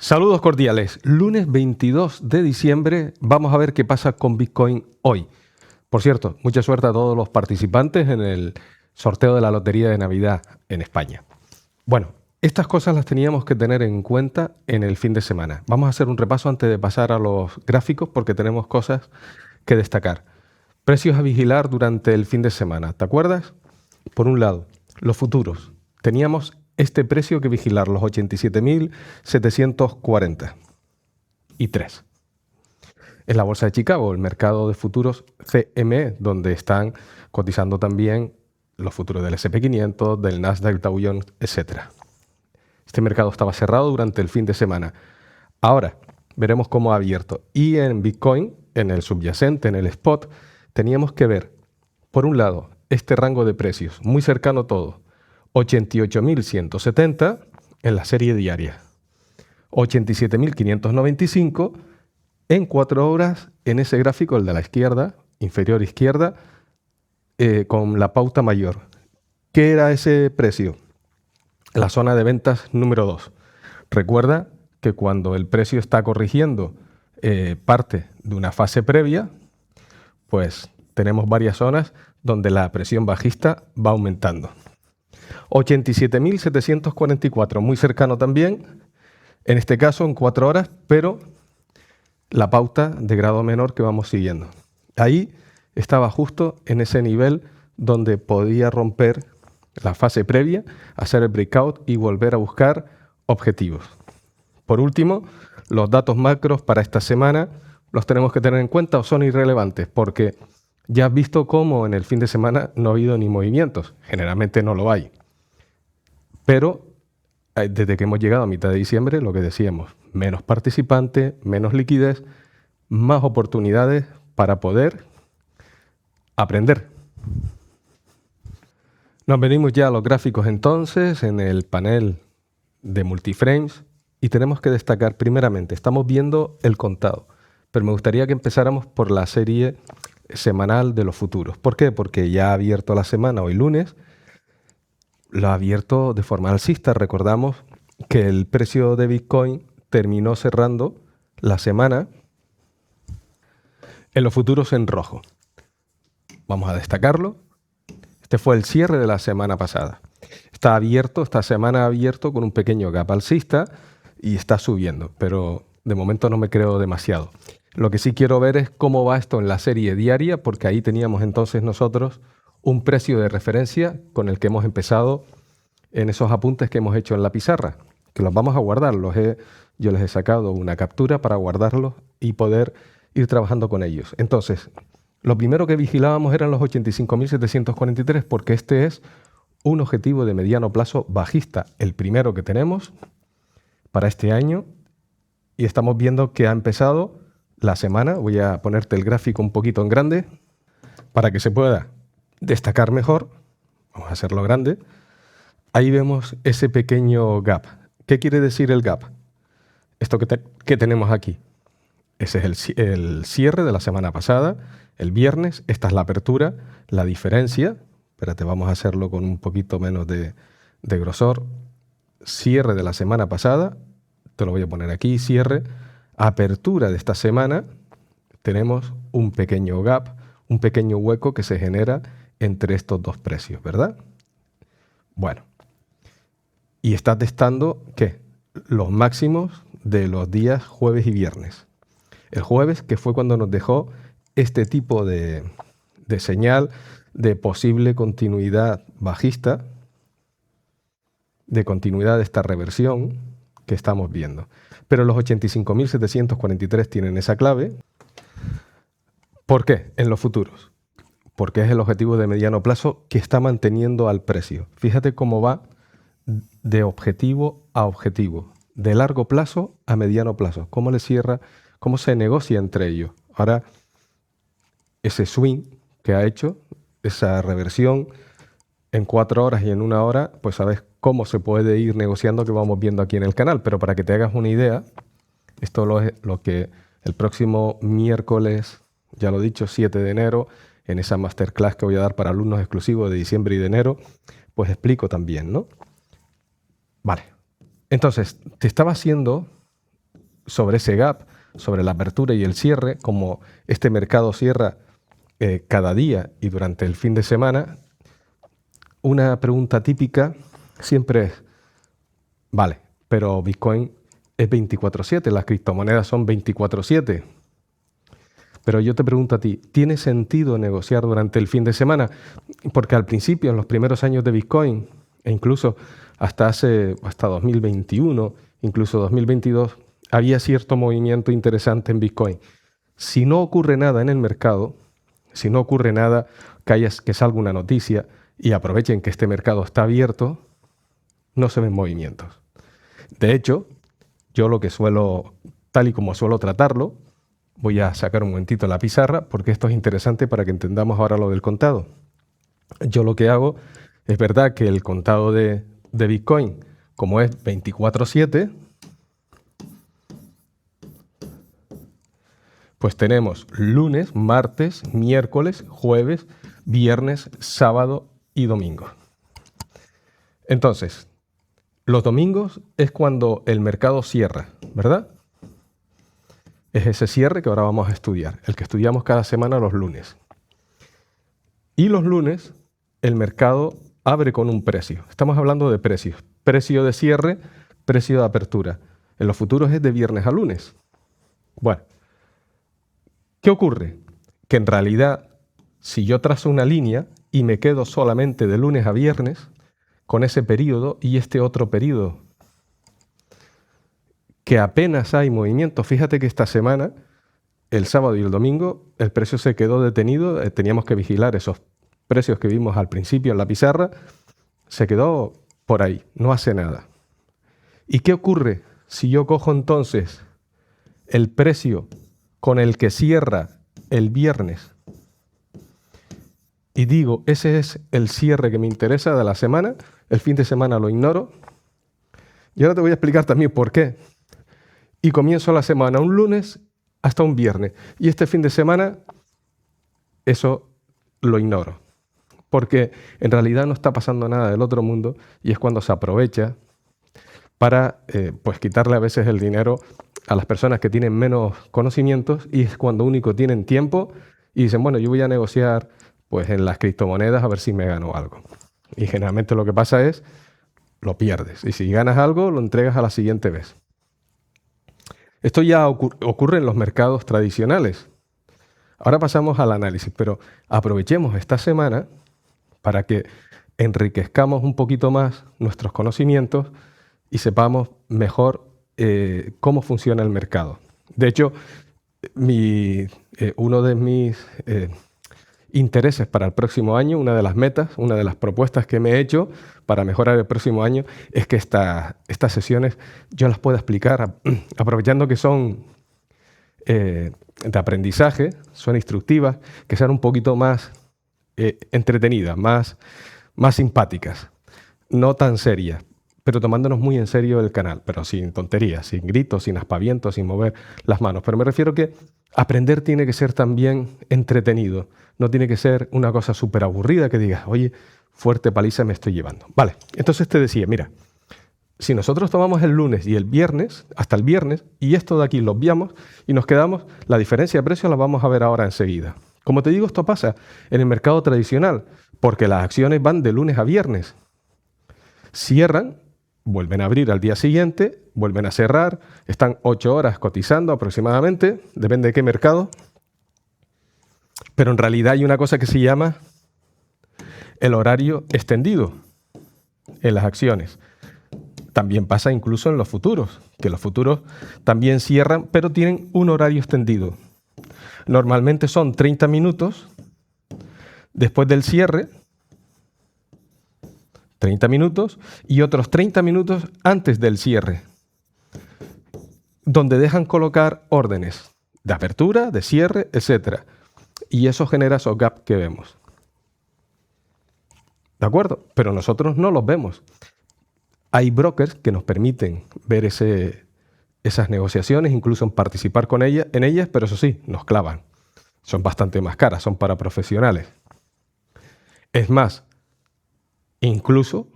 Saludos cordiales. Lunes 22 de diciembre. Vamos a ver qué pasa con Bitcoin hoy. Por cierto, mucha suerte a todos los participantes en el sorteo de la Lotería de Navidad en España. Bueno, estas cosas las teníamos que tener en cuenta en el fin de semana. Vamos a hacer un repaso antes de pasar a los gráficos porque tenemos cosas que destacar. Precios a vigilar durante el fin de semana. ¿Te acuerdas? Por un lado, los futuros. Teníamos este precio que vigilar, los 87.743. En la bolsa de Chicago, el mercado de futuros CME, donde están cotizando también los futuros del S&P 500, del Nasdaq, Dow Jones, etc. Este mercado estaba cerrado durante el fin de semana. Ahora veremos cómo ha abierto. Y en Bitcoin, en el subyacente, en el spot, teníamos que ver, por un lado, este rango de precios, muy cercano todo, 88.170 en la serie diaria, 87.595 en 4 horas en ese gráfico, el de la izquierda, inferior izquierda, con la pauta mayor. ¿Qué era ese precio? La zona de ventas número 2. Recuerda que cuando el precio está corrigiendo parte de una fase previa, pues tenemos varias zonas donde la presión bajista va aumentando. 87.744, muy cercano también, en este caso en 4 horas, pero la pauta de grado menor que vamos siguiendo. Ahí estaba justo en ese nivel donde podía romper la fase previa, hacer el breakout y volver a buscar objetivos. Por último, los datos macros para esta semana los tenemos que tener en cuenta o son irrelevantes porque ya has visto cómo en el fin de semana no ha habido ni movimientos. Generalmente no lo hay. Pero desde que hemos llegado a mitad de diciembre, lo que decíamos, menos participantes, menos liquidez, más oportunidades para poder aprender. Nos venimos ya a los gráficos entonces en el panel de multiframes y tenemos que destacar primeramente, estamos viendo el contado, pero me gustaría que empezáramos por la serie semanal de los futuros. ¿Por qué? Porque ya ha abierto la semana, hoy lunes, lo ha abierto de forma alcista. Recordamos que el precio de Bitcoin terminó cerrando la semana en los futuros en rojo. Vamos a destacarlo. Este fue el cierre de la semana pasada. Está abierto, esta semana ha abierto con un pequeño gap alcista y está subiendo, pero de momento no me creo demasiado. Lo que sí quiero ver es cómo va esto en la serie diaria, porque ahí teníamos entonces nosotros un precio de referencia con el que hemos empezado en esos apuntes que hemos hecho en la pizarra, que los vamos a guardar. Yo les he sacado una captura para guardarlos y poder ir trabajando con ellos. Entonces, lo primero que vigilábamos eran los 85.743 porque este es un objetivo de mediano plazo bajista, el primero que tenemos para este año, y estamos viendo que ha empezado la semana. Voy a ponerte el gráfico un poquito en grande para que se pueda destacar mejor. Vamos a hacerlo grande. Ahí vemos ese pequeño gap. ¿Qué quiere decir el gap? Esto que tenemos aquí. Ese es el cierre de la semana pasada, el viernes. Esta es la apertura, la diferencia. Espérate, vamos a hacerlo con un poquito menos de grosor. Cierre de la semana pasada, te lo voy a poner aquí, cierre. Apertura de esta semana, tenemos un pequeño gap, un pequeño hueco que se genera entre estos dos precios, ¿verdad? Bueno, y está testando, ¿qué? Los máximos de los días jueves y viernes. El jueves, que fue cuando nos dejó este tipo de señal de posible continuidad bajista, de continuidad de esta reversión que estamos viendo. Pero los 85.743 tienen esa clave. ¿Por qué? En los futuros. Porque es el objetivo de mediano plazo que está manteniendo al precio. Fíjate cómo va de objetivo a objetivo, de largo plazo a mediano plazo. Cómo le cierra, cómo se negocia entre ellos. Ahora, ese swing que ha hecho, esa reversión en 4 horas y en 1 hora, pues sabes cómo se puede ir negociando, que vamos viendo aquí en el canal. Pero para que te hagas una idea, esto es lo que el próximo miércoles, ya lo he dicho, 7 de enero, en esa masterclass que voy a dar para alumnos exclusivos de diciembre y de enero, pues explico también, ¿no? Vale. Entonces, te estaba haciendo sobre ese gap, sobre la apertura y el cierre, como este mercado cierra cada día y durante el fin de semana, una pregunta típica siempre es, vale, pero Bitcoin es 24/7, las criptomonedas son 24/7. Pero yo te pregunto a ti, ¿tiene sentido negociar durante el fin de semana? Porque al principio, en los primeros años de Bitcoin, e incluso hasta 2021, incluso 2022, había cierto movimiento interesante en Bitcoin. Si no ocurre nada en el mercado, si no ocurre nada que salga una noticia y aprovechen que este mercado está abierto, no se ven movimientos. De hecho, yo lo que suelo, tal y como suelo tratarlo, voy a sacar un momentito la pizarra porque esto es interesante para que entendamos ahora lo del contado. Yo lo que hago, es verdad que el contado de Bitcoin, como es 24/7, pues tenemos lunes, martes, miércoles, jueves, viernes, sábado y domingo. Entonces, los domingos es cuando el mercado cierra, ¿verdad? Es ese cierre que ahora vamos a estudiar, el que estudiamos cada semana los lunes. Y los lunes el mercado abre con un precio. Estamos hablando de precios. Precio de cierre, precio de apertura. En los futuros es de viernes a lunes. Bueno, ¿qué ocurre? Que en realidad, si yo trazo una línea y me quedo solamente de lunes a viernes, con ese periodo y este otro periodo, que apenas hay movimiento, fíjate que esta semana, el sábado y el domingo, el precio se quedó detenido, teníamos que vigilar esos precios que vimos al principio en la pizarra, se quedó por ahí, no hace nada. ¿Y qué ocurre si yo cojo entonces el precio con el que cierra el viernes y digo, ese es el cierre que me interesa de la semana, el fin de semana lo ignoro? Y ahora te voy a explicar también por qué. Y comienzo la semana un lunes hasta un viernes. Y este fin de semana, eso lo ignoro. Porque en realidad no está pasando nada del otro mundo y es cuando se aprovecha para pues quitarle a veces el dinero a las personas que tienen menos conocimientos y es cuando único tienen tiempo y dicen, bueno, yo voy a negociar pues en las criptomonedas a ver si me gano algo. Y generalmente lo que pasa es, lo pierdes. Y si ganas algo, lo entregas a la siguiente vez. Esto ya ocurre en los mercados tradicionales. Ahora pasamos al análisis, pero aprovechemos esta semana para que enriquezcamos un poquito más nuestros conocimientos y sepamos mejor cómo funciona el mercado. De hecho, uno de mis intereses para el próximo año, una de las metas, una de las propuestas que me he hecho para mejorar el próximo año es que estas sesiones yo las pueda explicar aprovechando que son de aprendizaje, son instructivas, que sean un poquito más entretenidas, más simpáticas, no tan serias, pero tomándonos muy en serio el canal, pero sin tonterías, sin gritos, sin aspavientos, sin mover las manos. Pero me refiero que aprender tiene que ser también entretenido, no tiene que ser una cosa súper aburrida que digas, oye, fuerte paliza me estoy llevando. Vale, entonces te decía, mira, si nosotros tomamos el lunes y el viernes, hasta el viernes, y esto de aquí lo obviamos y nos quedamos, la diferencia de precios la vamos a ver ahora enseguida. Como te digo, esto pasa en el mercado tradicional, porque las acciones van de lunes a viernes. Cierran, vuelven a abrir al día siguiente, vuelven a cerrar, están 8 horas cotizando aproximadamente, depende de qué mercado. Pero en realidad hay una cosa que se llama el horario extendido en las acciones. También pasa incluso en los futuros, que los futuros también cierran, pero tienen un horario extendido. Normalmente son 30 minutos después del cierre, 30 minutos, y otros 30 minutos antes del cierre, donde dejan colocar órdenes de apertura, de cierre, etc. Y eso genera esos gaps que vemos. ¿De acuerdo? Pero nosotros no los vemos. Hay brokers que nos permiten ver esas negociaciones, incluso en participar en ellas, pero eso sí, nos clavan. Son bastante más caras, son para profesionales. Es más, incluso,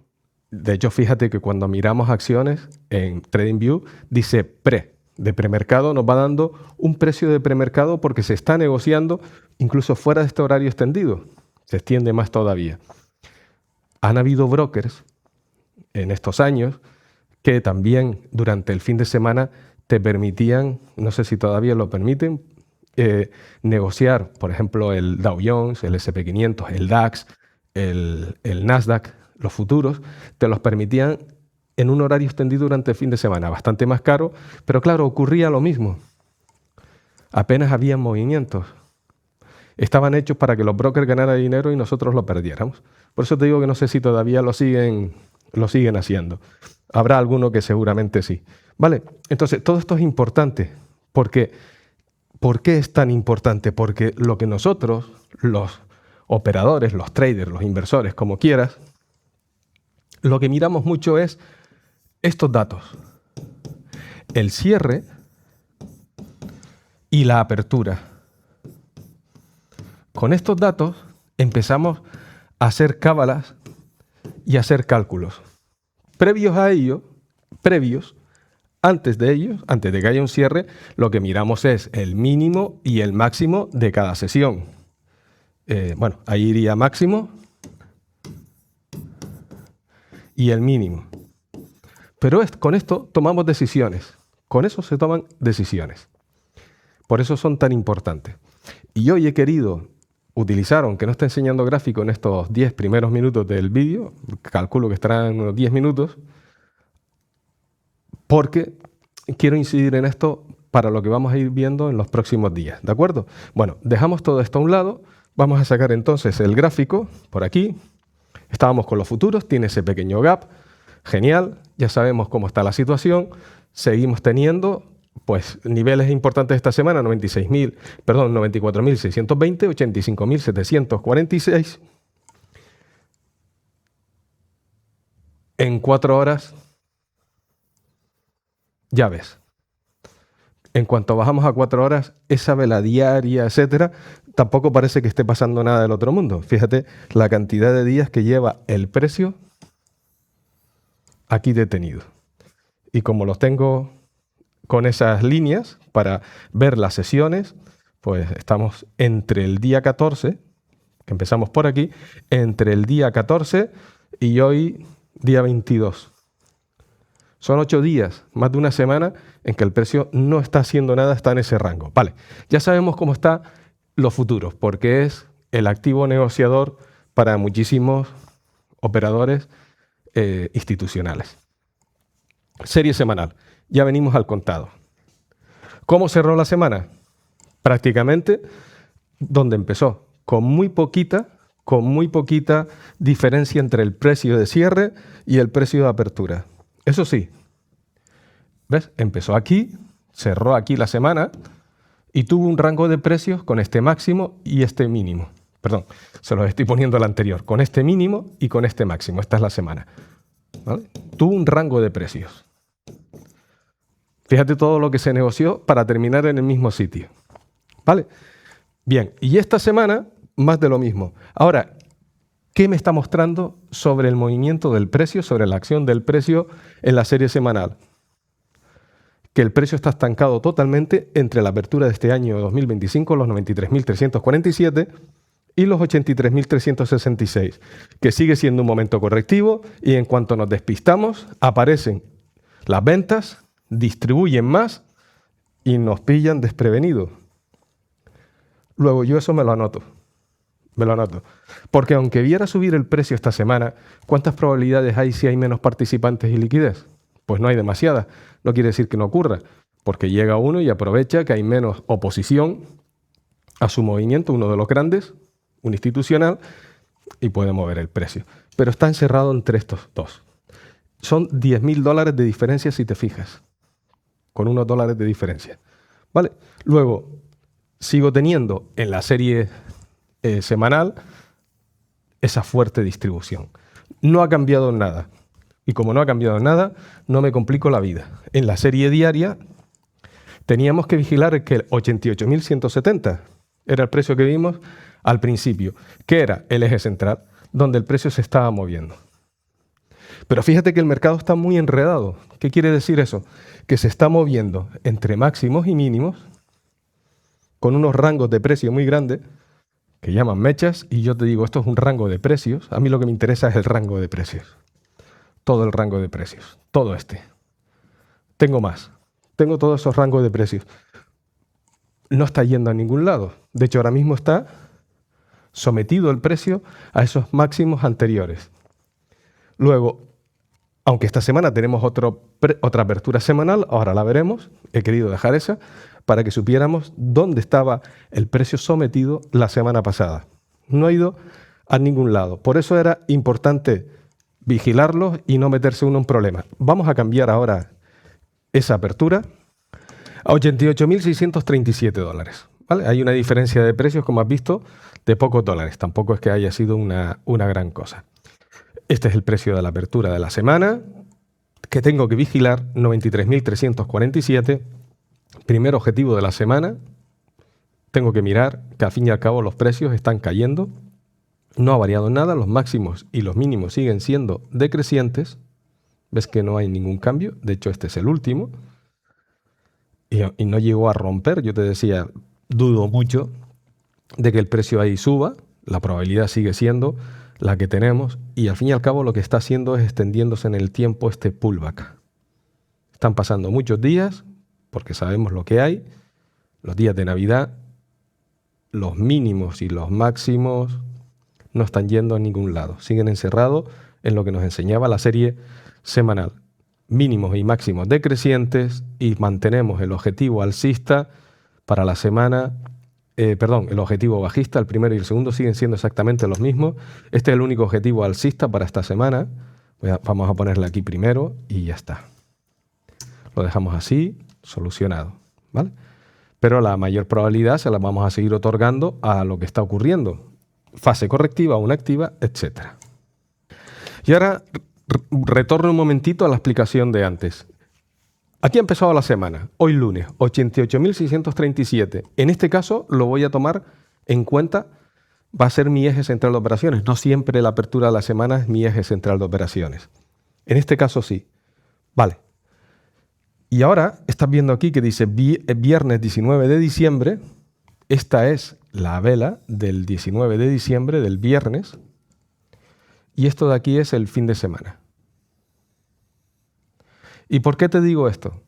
de hecho, fíjate que cuando miramos acciones en TradingView, dice pre, de premercado nos va dando un precio de premercado porque se está negociando incluso fuera de este horario extendido. Se extiende más todavía. Han habido brokers en estos años que también durante el fin de semana te permitían, no sé si todavía lo permiten, negociar, por ejemplo, el Dow Jones, el S&P 500, el DAX, el Nasdaq, los futuros, te los permitían en un horario extendido durante el fin de semana, bastante más caro, pero claro, ocurría lo mismo. Apenas había movimientos. Estaban hechos para que los brokers ganaran dinero y nosotros lo perdiéramos. Por eso te digo que no sé si todavía lo siguen haciendo. Habrá alguno que seguramente sí. ¿Vale? Entonces, todo esto es importante. Porque, ¿por qué es tan importante? Porque lo que nosotros, los operadores, los traders, los inversores, como quieras, lo que miramos mucho es estos datos. El cierre y la apertura. Con estos datos empezamos a hacer cábalas y a hacer cálculos. Previos a ello, antes de que haya un cierre, lo que miramos es el mínimo y el máximo de cada sesión. Bueno, ahí iría máximo y el mínimo. Pero con esto tomamos decisiones. Con eso se toman decisiones. Por eso son tan importantes. Y hoy he querido utilizar, aunque no esté enseñando gráfico en estos 10 primeros minutos del vídeo, calculo que estarán unos 10 minutos, porque quiero incidir en esto para lo que vamos a ir viendo en los próximos días, ¿de acuerdo? Bueno, dejamos todo esto a un lado, vamos a sacar entonces el gráfico por aquí. Estábamos con los futuros, tiene ese pequeño gap, genial, ya sabemos cómo está la situación, seguimos teniendo pues niveles importantes esta semana, 94.620, 85.746. En 4 horas, ya ves. En cuanto bajamos a 4 horas, esa vela diaria, etcétera, tampoco parece que esté pasando nada del otro mundo. Fíjate la cantidad de días que lleva el precio aquí detenido. Y como los tengo con esas líneas para ver las sesiones, pues estamos entre el día 14, que empezamos por aquí, entre el día 14 y hoy día 22. Son 8 días, más de una semana, en que el precio no está haciendo nada, está en ese rango. Vale, ya sabemos cómo están los futuros, porque es el activo negociador para muchísimos operadores institucionales. Serie semanal. Ya venimos al contado. ¿Cómo cerró la semana? Prácticamente donde empezó, con muy poquita diferencia entre el precio de cierre y el precio de apertura. Eso sí, ¿ves? Empezó aquí, cerró aquí la semana y tuvo un rango de precios con este máximo y este mínimo. Perdón, se los estoy poniendo al anterior, con este mínimo y con este máximo. Esta es la semana. ¿Vale? Tuvo un rango de precios. Fíjate todo lo que se negoció para terminar en el mismo sitio. ¿Vale? Bien, y esta semana más de lo mismo. Ahora, ¿qué me está mostrando sobre el movimiento del precio, sobre la acción del precio en la serie semanal? Que el precio está estancado totalmente entre la apertura de este año 2025, los 93.347 y los 83.366, que sigue siendo un momento correctivo y en cuanto nos despistamos aparecen las ventas, distribuyen más y nos pillan desprevenidos. Luego yo eso me lo anoto. Porque aunque viera subir el precio esta semana, ¿cuántas probabilidades hay si hay menos participantes y liquidez? Pues no hay demasiadas. No quiere decir que no ocurra, porque llega uno y aprovecha que hay menos oposición a su movimiento, uno de los grandes, un institucional, y puede mover el precio. Pero está encerrado entre estos dos. Son $10.000 de diferencia si te fijas, con unos dólares de diferencia. ¿Vale? Luego, sigo teniendo en la serie semanal esa fuerte distribución. No ha cambiado nada. Y como no ha cambiado nada, no me complico la vida. En la serie diaria teníamos que vigilar que el 88.170 era el precio que vimos al principio, que era el eje central, donde el precio se estaba moviendo. Pero fíjate que el mercado está muy enredado. ¿Qué quiere decir eso? Que se está moviendo entre máximos y mínimos con unos rangos de precio muy grandes que llaman mechas, y yo te digo, esto es un rango de precios. A mí lo que me interesa es el rango de precios. Todo el rango de precios. Todo este. Tengo más. Tengo todos esos rangos de precios. No está yendo a ningún lado. De hecho, ahora mismo está sometido el precio a esos máximos anteriores. Luego, aunque esta semana tenemos otra apertura semanal, ahora la veremos, he querido dejar esa, para que supiéramos dónde estaba el precio sometido la semana pasada. No ha ido a ningún lado. Por eso era importante vigilarlo y no meterse uno en problemas. Vamos a cambiar ahora esa apertura a 88.637 dólares. ¿Vale? Hay una diferencia de precios, como has visto, de pocos dólares. Tampoco es que haya sido una gran cosa. Este es el precio de la apertura de la semana, que tengo que vigilar, 93.347. Primer objetivo de la semana. Tengo que mirar que al fin y al cabo los precios están cayendo. No ha variado nada, los máximos y los mínimos siguen siendo decrecientes. Ves que no hay ningún cambio. De hecho, este es el último. Y no llegó a romper. Yo te decía, dudo mucho de que el precio ahí suba. La probabilidad sigue siendo la que tenemos, y al fin y al cabo lo que está haciendo es extendiéndose en el tiempo este pullback. Están pasando muchos días, porque sabemos lo que hay, los días de Navidad, los mínimos y los máximos no están yendo a ningún lado, siguen encerrados en lo que nos enseñaba la serie semanal. Mínimos y máximos decrecientes, y mantenemos el objetivo alcista para la semana. El objetivo bajista, el primero y el segundo siguen siendo exactamente los mismos. Este es el único objetivo alcista para esta semana. Vamos a ponerle aquí primero y ya está. Lo dejamos así, solucionado, ¿vale? Pero la mayor probabilidad se la vamos a seguir otorgando a lo que está ocurriendo. Fase correctiva, una activa, etc. Y ahora retorno un momentito a la explicación de antes. Aquí ha empezado la semana, hoy lunes, 88.637. En este caso lo voy a tomar en cuenta, va a ser mi eje central de operaciones. No siempre la apertura de la semana es mi eje central de operaciones. En este caso sí. Vale. Y ahora estás viendo aquí que dice viernes 19 de diciembre. Esta es la vela del 19 de diciembre, del viernes. Y esto de aquí es el fin de semana. ¿Y por qué te digo esto?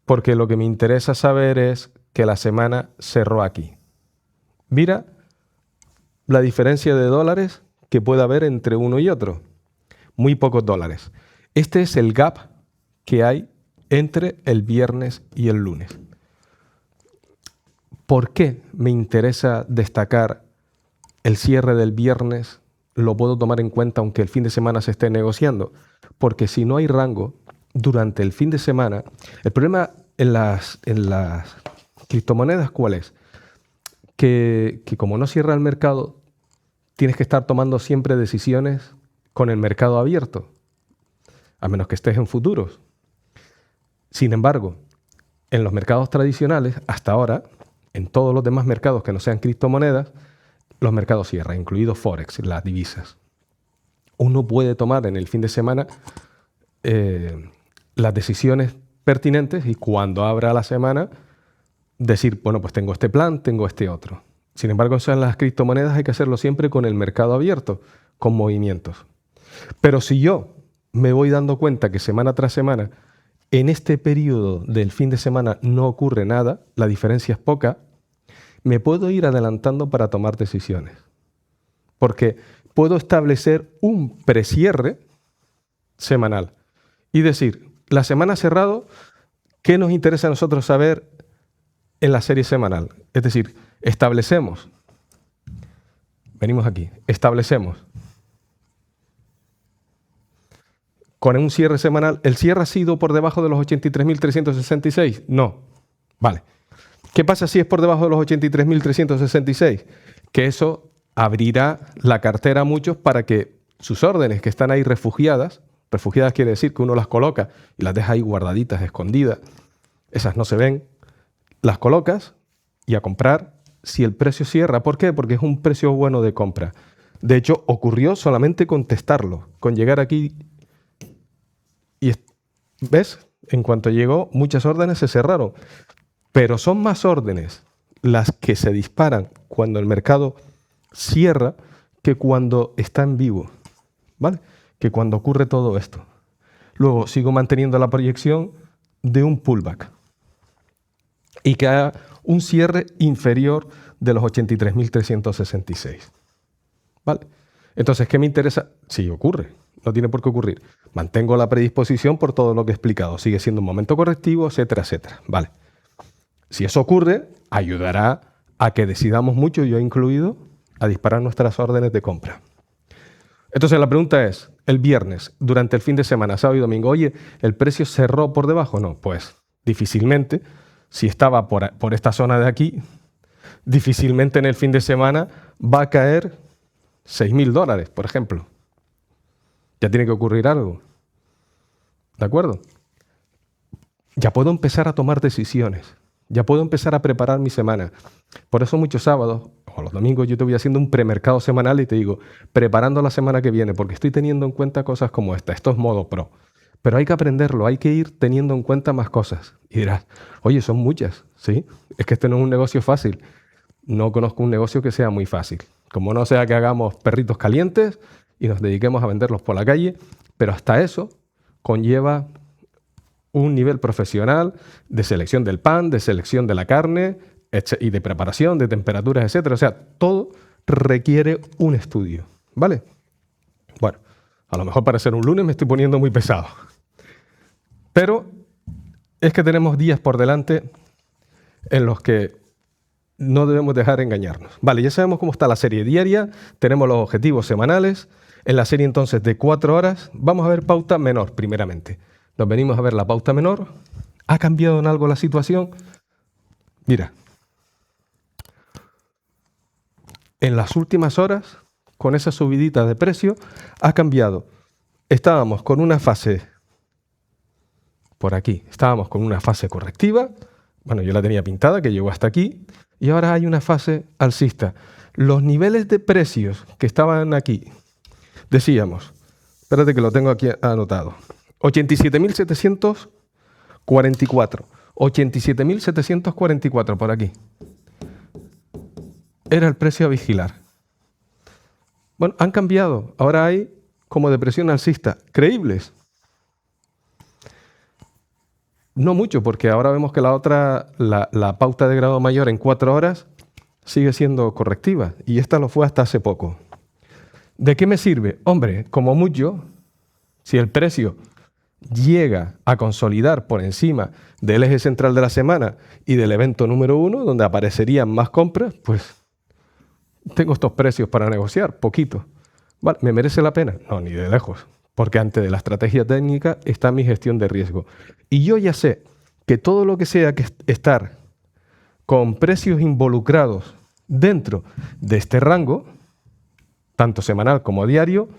Porque lo que me interesa saber es que la semana cerró aquí. Mira la diferencia de dólares que puede haber entre uno y otro. Muy pocos dólares. Este es el gap que hay entre el viernes y el lunes. ¿Por qué me interesa destacar el cierre del viernes? Lo puedo tomar en cuenta aunque el fin de semana se esté negociando. Porque si no hay rango durante el fin de semana, el problema en las criptomonedas, ¿cuál es? Que como no cierra el mercado, tienes que estar tomando siempre decisiones con el mercado abierto, a menos que estés en futuros. Sin embargo, en los mercados tradicionales, hasta ahora, en todos los demás mercados que no sean criptomonedas, los mercados cierran, incluido Forex, las divisas. Uno puede tomar en el fin de semana las decisiones pertinentes y cuando abra la semana decir, bueno, pues tengo este plan, tengo este otro. Sin embargo, en las criptomonedas hay que hacerlo siempre con el mercado abierto, con movimientos. Pero si yo me voy dando cuenta que semana tras semana, en este periodo del fin de semana no ocurre nada, la diferencia es poca, me puedo ir adelantando para tomar decisiones. Porque puedo establecer un precierre semanal y decir, la semana ha cerrado, ¿qué nos interesa a nosotros saber en la serie semanal? Es decir, establecemos, venimos aquí, establecemos con un cierre semanal. ¿El cierre ha sido por debajo de los 83.366? No. Vale. ¿Qué pasa si es por debajo de los 83.366? Que eso abrirá la cartera a muchos para que sus órdenes que están ahí refugiadas quiere decir que uno las coloca y las deja ahí guardaditas, escondidas, esas no se ven, las colocas y a comprar si el precio cierra. ¿Por qué? Porque es un precio bueno de compra. De hecho, ocurrió solamente con testarlo, con llegar aquí ¿Ves? En cuanto llegó, muchas órdenes se cerraron. Pero son más órdenes las que se disparan cuando el mercado cierra que cuando está en vivo, ¿vale? Que cuando ocurre todo esto. Luego sigo manteniendo la proyección de un pullback y que haga un cierre inferior de los 83.366. ¿Vale? Entonces, ¿qué me interesa? Sí, ocurre. No tiene por qué ocurrir. Mantengo la predisposición por todo lo que he explicado. Sigue siendo un momento correctivo, etcétera, etcétera. Vale. Si eso ocurre, ayudará a que decidamos mucho, yo incluido, a disparar nuestras órdenes de compra. Entonces la pregunta es, el viernes, durante el fin de semana, sábado y domingo, oye, ¿el precio cerró por debajo? No, pues difícilmente. Si estaba por esta zona de aquí, difícilmente en el fin de semana va a caer $6.000, por ejemplo. Ya tiene que ocurrir algo. ¿De acuerdo? Ya puedo empezar a tomar decisiones. Ya puedo empezar a preparar mi semana. Por eso muchos sábados o los domingos yo te voy haciendo un premercado semanal y te digo, preparando la semana que viene, porque estoy teniendo en cuenta cosas como esta. Esto es modo pro. Pero hay que aprenderlo, hay que ir teniendo en cuenta más cosas. Y dirás, oye, son muchas, ¿sí? Es que este no es un negocio fácil. No conozco un negocio que sea muy fácil. Como no sea que hagamos perritos calientes y nos dediquemos a venderlos por la calle, pero hasta eso conlleva un nivel profesional de selección del pan, de selección de la carne y de preparación, de temperaturas, etcétera. O sea, todo requiere un estudio, ¿vale? Bueno, a lo mejor para ser un lunes me estoy poniendo muy pesado. Pero es que tenemos días por delante en los que no debemos dejar engañarnos. Vale, ya sabemos cómo está la serie diaria, tenemos los objetivos semanales. En la serie entonces de 4 horas vamos a ver pauta menor primeramente. Nos venimos a ver la pauta menor. ¿Ha cambiado en algo la situación? Mira, en las últimas horas, con esa subidita de precio, ha cambiado. Estábamos con una fase, por aquí, estábamos con una fase correctiva. Bueno, yo la tenía pintada, que llegó hasta aquí. Y ahora hay una fase alcista. Los niveles de precios que estaban aquí, decíamos, espérate que lo tengo aquí anotado, 87.744. 87.744 por aquí. Era el precio a vigilar. Bueno, han cambiado. Ahora hay como depresión alcista. ¿Creíbles? No mucho, porque ahora vemos que la otra, la pauta de grado mayor en 4 horas sigue siendo correctiva. Y esta lo fue hasta hace poco. ¿De qué me sirve? Hombre, como mucho, si el precio llega a consolidar por encima del eje central de la semana y del evento número 1, donde aparecerían más compras, pues tengo estos precios para negociar, poquito. ¿Vale? ¿Me merece la pena? No, ni de lejos, porque antes de la estrategia técnica está mi gestión de riesgo. Y yo ya sé que todo lo que sea que estar con precios involucrados dentro de este rango, tanto semanal como diario,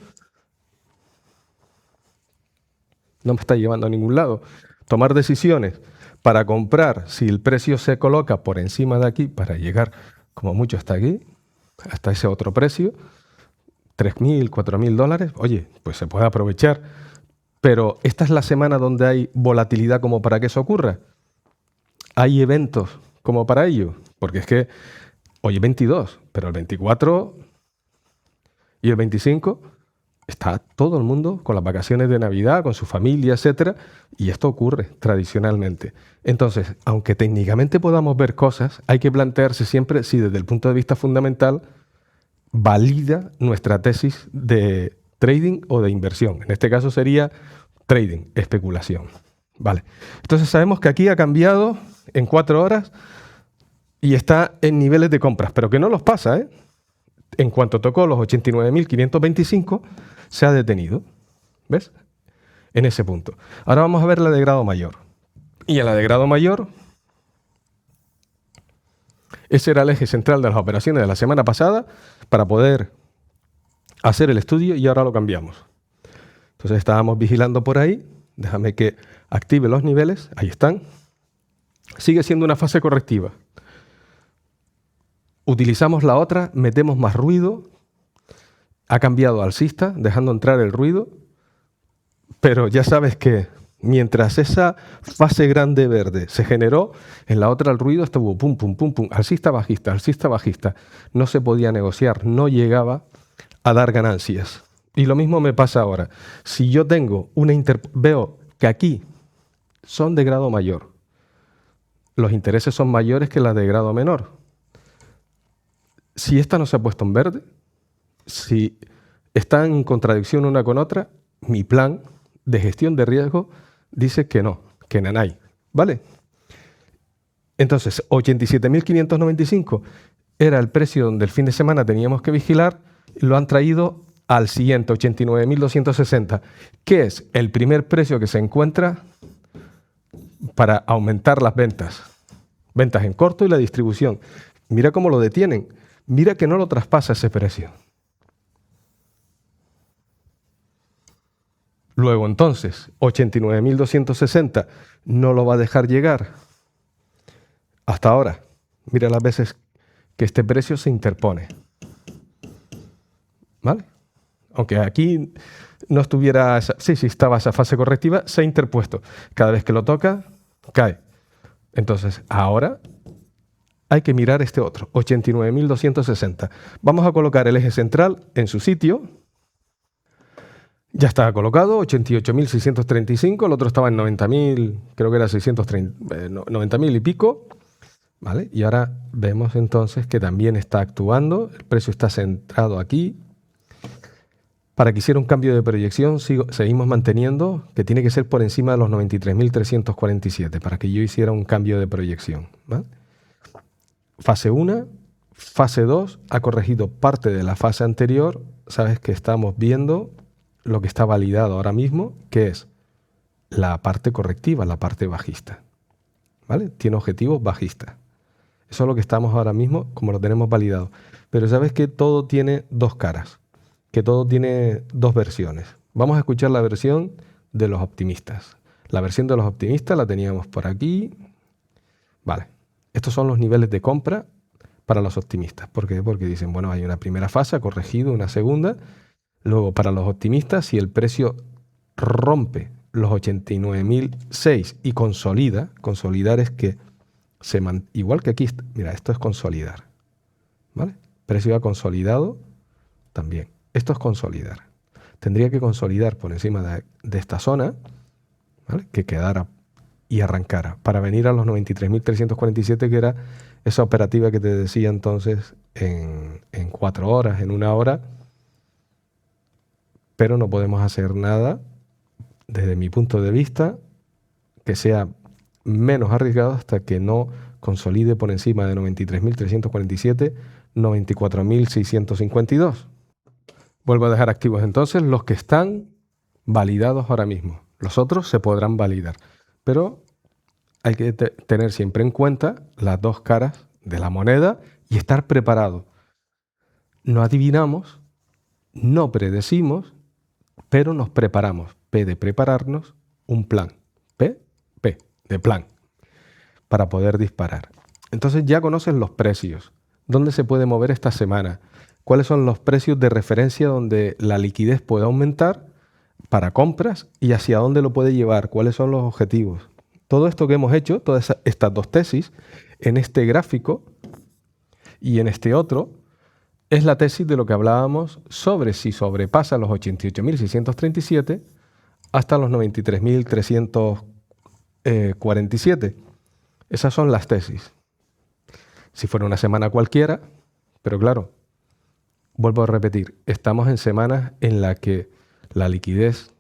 no me está llevando a ningún lado. Tomar decisiones para comprar, si el precio se coloca por encima de aquí, para llegar como mucho hasta aquí, hasta ese otro precio, $3.000, $4.000, oye, pues se puede aprovechar. Pero esta es la semana donde hay volatilidad como para que eso ocurra. Hay eventos como para ello, porque es que hoy es 22, pero el 24 y el 25... está todo el mundo con las vacaciones de Navidad, con su familia, etcétera, y esto ocurre tradicionalmente. Entonces, aunque técnicamente podamos ver cosas, hay que plantearse siempre si desde el punto de vista fundamental valida nuestra tesis de trading o de inversión. En este caso sería trading, especulación. Vale. Entonces sabemos que aquí ha cambiado en 4 horas y está en niveles de compras, pero que no los pasa, ¿eh? En cuanto tocó los 89.525, se ha detenido. ¿Ves? En ese punto. Ahora vamos a ver la de grado mayor. Y en la de grado mayor, ese era el eje central de las operaciones de la semana pasada para poder hacer el estudio y ahora lo cambiamos. Entonces estábamos vigilando por ahí. Déjame que active los niveles. Ahí están. Sigue siendo una fase correctiva. Utilizamos la otra, metemos más ruido, ha cambiado alcista, dejando entrar el ruido, pero ya sabes que Mientras esa fase grande verde se generó, en la otra el ruido estuvo pum, pum, pum, pum, alcista, bajista, alcista, bajista. No se podía negociar, no llegaba a dar ganancias. Y lo mismo me pasa ahora. Si yo tengo veo que aquí son de grado mayor, los intereses son mayores que las de grado menor. Si esta no se ha puesto en verde, si están en contradicción una con otra, mi plan de gestión de riesgo dice que no, que nanay, ¿vale? Entonces, 87.595 era el precio donde el fin de semana teníamos que vigilar, lo han traído al siguiente, 89.260, que es el primer precio que se encuentra para aumentar las ventas. Ventas en corto y la distribución. Mira cómo lo detienen. Mira que no lo traspasa ese precio. Luego, entonces, 89.260 no lo va a dejar llegar. Hasta ahora, mira las veces que este precio se interpone. ¿Vale? Aunque aquí no estuviera, sí, estaba esa fase correctiva, se ha interpuesto. Cada vez que lo toca, cae. Entonces, ahora hay que mirar este otro, 89.260. Vamos a colocar el eje central en su sitio. Ya está colocado, 88.635, el otro estaba en 90.000, creo que era 90.000 y pico. ¿Vale? Y ahora vemos entonces que también está actuando, el precio está centrado aquí. Para que hiciera un cambio de proyección, seguimos manteniendo que tiene que ser por encima de los 93.347 para que yo hiciera un cambio de proyección. ¿Vale? Fase 1, fase 2, ha corregido parte de la fase anterior. Sabes que estamos viendo lo que está validado ahora mismo, que es la parte correctiva, la parte bajista. ¿Vale? Tiene objetivos bajistas. Eso es lo que estamos ahora mismo, como lo tenemos validado. Pero sabes que todo tiene dos caras, que todo tiene dos versiones. Vamos a escuchar la versión de los optimistas. La versión de los optimistas la teníamos por aquí. Vale. Estos son los niveles de compra para los optimistas. ¿Por qué? Porque dicen, bueno, hay una primera fase, ha corregido una segunda. Luego, para los optimistas, si el precio rompe los 89.006 y consolidar es que igual que aquí, mira, esto es consolidar. ¿Vale? Precio ha consolidado también. Esto es consolidar. Tendría que consolidar por encima de esta zona, ¿vale? Que quedara y arrancara para venir a los 93.347, que era esa operativa que te decía entonces en 4 horas, en 1 hora. Pero no podemos hacer nada, desde mi punto de vista, que sea menos arriesgado hasta que no consolide por encima de 93.347, 94.652. Vuelvo a dejar activos entonces los que están validados ahora mismo. Los otros se podrán validar, pero hay que tener siempre en cuenta las dos caras de la moneda y estar preparado. No adivinamos, no predecimos, pero nos preparamos. P de prepararnos, un plan. P de plan, para poder disparar. Entonces ya conoces los precios. ¿Dónde se puede mover esta semana? ¿Cuáles son los precios de referencia donde la liquidez puede aumentar para compras y hacia dónde lo puede llevar? ¿Cuáles son los objetivos? Todo esto que hemos hecho, todas estas dos tesis, en este gráfico y en este otro, es la tesis de lo que hablábamos sobre si sobrepasa los 88.637 hasta los 93.347. Esas son las tesis. Si fuera una semana cualquiera, pero claro, vuelvo a repetir, estamos en semanas en las que la liquidez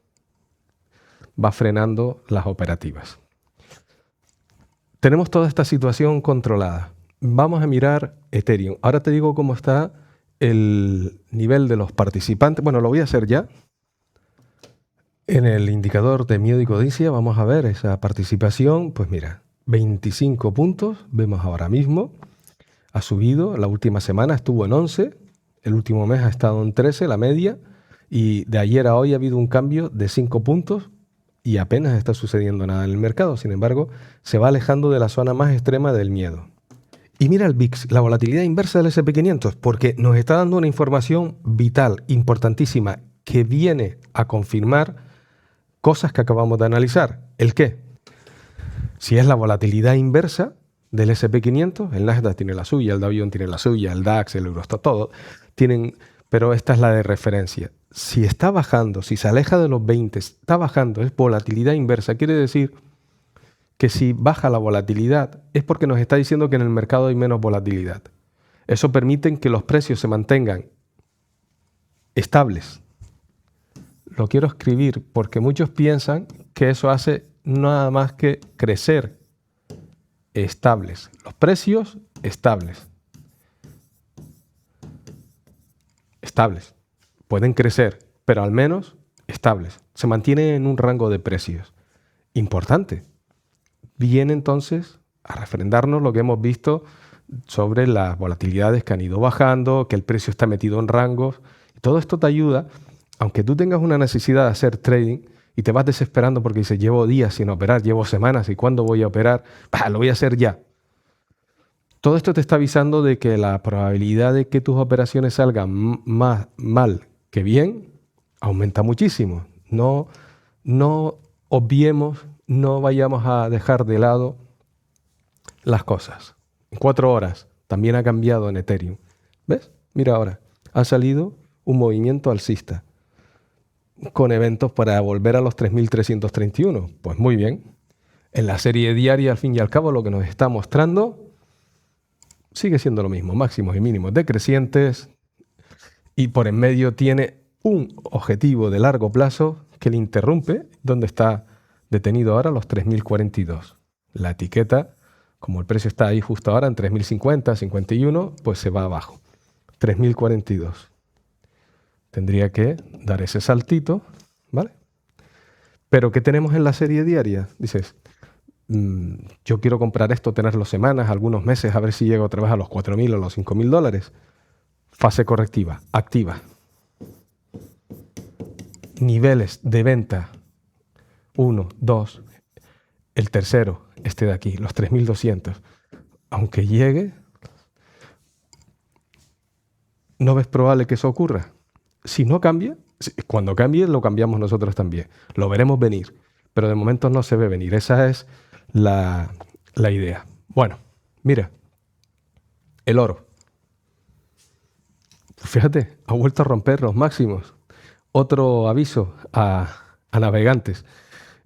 va frenando las operativas. Tenemos toda esta situación controlada. Vamos a mirar Ethereum. Ahora te digo cómo está el nivel de los participantes. Bueno, lo voy a hacer ya. En el indicador de miedo y codicia vamos a ver esa participación. Pues mira, 25 puntos, vemos ahora mismo. Ha subido, la última semana estuvo en 11, el último mes ha estado en 13, la media, y de ayer a hoy ha habido un cambio de 5 puntos y apenas está sucediendo nada en el mercado. Sin embargo, se va alejando de la zona más extrema del miedo. Y mira el VIX, la volatilidad inversa del S&P500, porque nos está dando una información vital, importantísima, que viene a confirmar cosas que acabamos de analizar. ¿El qué? Si es la volatilidad inversa del S&P 500, el Nasdaq tiene la suya, el Dow Jones tiene la suya, el DAX, el Eurostoxx, todo tienen, pero esta es la de referencia. Si está bajando, si se aleja de los 20, está bajando, es volatilidad inversa. Quiere decir que si baja la volatilidad es porque nos está diciendo que en el mercado hay menos volatilidad. Eso permite que los precios se mantengan estables. Lo quiero escribir porque muchos piensan que eso hace nada más que crecer. Estables. Los precios estables. Estables. Pueden crecer, pero al menos estables. Se mantienen en un rango de precios. Importante. Viene entonces a refrendarnos lo que hemos visto sobre las volatilidades que han ido bajando, que el precio está metido en rangos. Todo esto te ayuda, aunque tú tengas una necesidad de hacer trading y te vas desesperando porque dices, llevo días sin operar, llevo semanas, ¿y cuándo voy a operar? Lo voy a hacer ya. Todo esto te está avisando de que la probabilidad de que tus operaciones salgan más mal que bien aumenta muchísimo. No obviemos, no vayamos a dejar de lado las cosas. En 4 horas también ha cambiado en Ethereum. ¿Ves? Mira ahora, ha salido un movimiento alcista con eventos para volver a los 3.331. Pues muy bien. En la serie diaria, al fin y al cabo, lo que nos está mostrando sigue siendo lo mismo. Máximos y mínimos decrecientes. Y por en medio tiene un objetivo de largo plazo que le interrumpe, donde está detenido ahora los 3.042. La etiqueta, como el precio está ahí justo ahora en 3.050, 51, pues se va abajo. 3.042. Tendría que dar ese saltito, ¿vale? Pero ¿qué tenemos en la serie diaria? Dices, yo quiero comprar esto, tenerlo semanas, algunos meses, a ver si llega otra vez a los 4.000 o los 5.000 dólares. Fase correctiva, activa. Niveles de venta. 1, 2. El tercero, este de aquí, los 3.200. Aunque llegue, ¿no ves probable que eso ocurra? Si no cambia, cuando cambie lo cambiamos nosotros también. Lo veremos venir, pero de momento no se ve venir. Esa es la idea. Bueno, mira, el oro. Fíjate, ha vuelto a romper los máximos. Otro aviso a navegantes.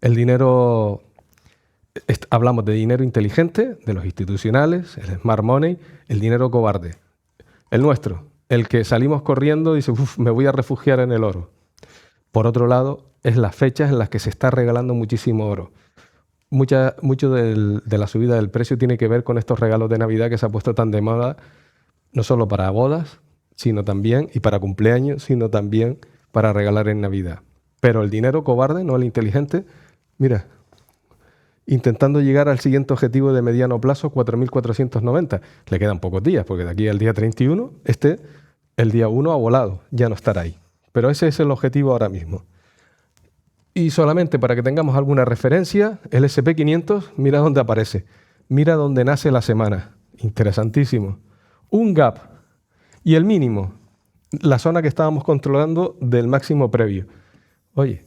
El dinero, hablamos de dinero inteligente, de los institucionales, el smart money, el dinero cobarde. El nuestro, el que salimos corriendo y dice, me voy a refugiar en el oro. Por otro lado, es las fechas en las que se está regalando muchísimo oro. Mucho de la subida del precio tiene que ver con estos regalos de Navidad que se ha puesto tan de moda, no solo para bodas, sino también, y para cumpleaños, sino también para regalar en Navidad. Pero el dinero cobarde, no el inteligente, mira, intentando llegar al siguiente objetivo de mediano plazo, 4.490. Le quedan pocos días, porque de aquí al día 31, el día 1 ha volado, ya no estará ahí. Pero ese es el objetivo ahora mismo. Y solamente para que tengamos alguna referencia, el S&P 500, mira dónde aparece. Mira dónde nace la semana. Interesantísimo. Un gap. Y el mínimo, la zona que estábamos controlando del máximo previo. Oye,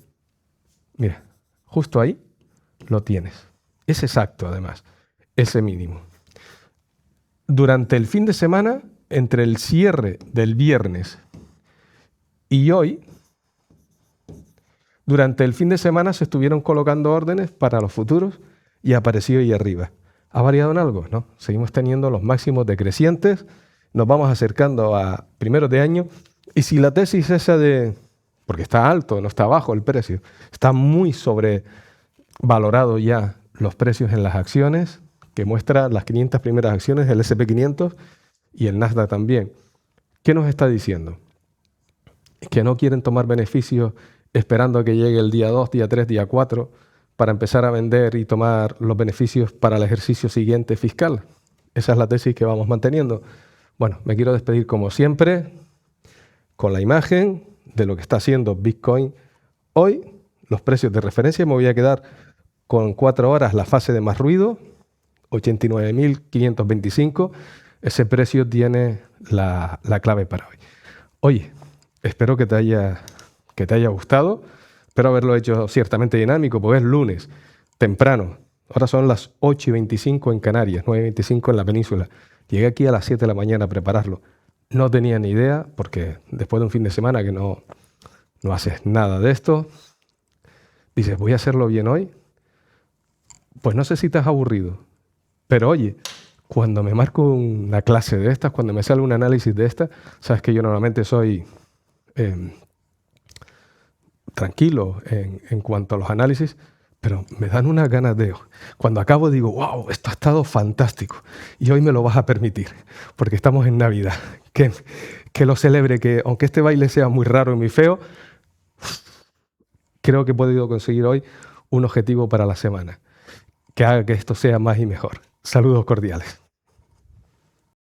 mira, justo ahí lo tienes. Es exacto, además, ese mínimo. Durante el fin de semana, entre el cierre del viernes y hoy, durante el fin de semana se estuvieron colocando órdenes para los futuros y apareció ahí arriba. ¿Ha variado en algo? No. Seguimos teniendo los máximos decrecientes, nos vamos acercando a primeros de año, y si la tesis esa de, porque está alto, no está bajo el precio, está muy sobrevalorado ya los precios en las acciones, que muestra las 500 primeras acciones del S&P 500 y el Nasdaq también. ¿Qué nos está diciendo? Que no quieren tomar beneficios esperando a que llegue el día 2, día 3, día 4, para empezar a vender y tomar los beneficios para el ejercicio siguiente fiscal. Esa es la tesis que vamos manteniendo. Bueno, me quiero despedir como siempre con la imagen de lo que está haciendo Bitcoin hoy, los precios de referencia. Me voy a quedar con 4 horas la fase de más ruido, 89.525. Ese precio tiene la clave para hoy. Oye, espero que te haya gustado. Espero haberlo hecho ciertamente dinámico, porque es lunes. temprano. Ahora son las 8:25 en Canarias, 9:25 en la península. Llegué aquí a las 7 de la mañana a prepararlo. No tenía ni idea, porque después de un fin de semana que no haces nada de esto, dices, voy a hacerlo bien hoy. Pues no sé si te has aburrido, pero oye, cuando me marco una clase de estas, cuando me sale un análisis de estas, sabes que yo normalmente soy tranquilo en cuanto a los análisis, pero me dan unas ganas de... Cuando acabo digo, wow, esto ha estado fantástico y hoy me lo vas a permitir, porque estamos en Navidad. Que lo celebre, que aunque este baile sea muy raro y muy feo, creo que he podido conseguir hoy un objetivo para la semana, que haga que esto sea más y mejor. Saludos cordiales.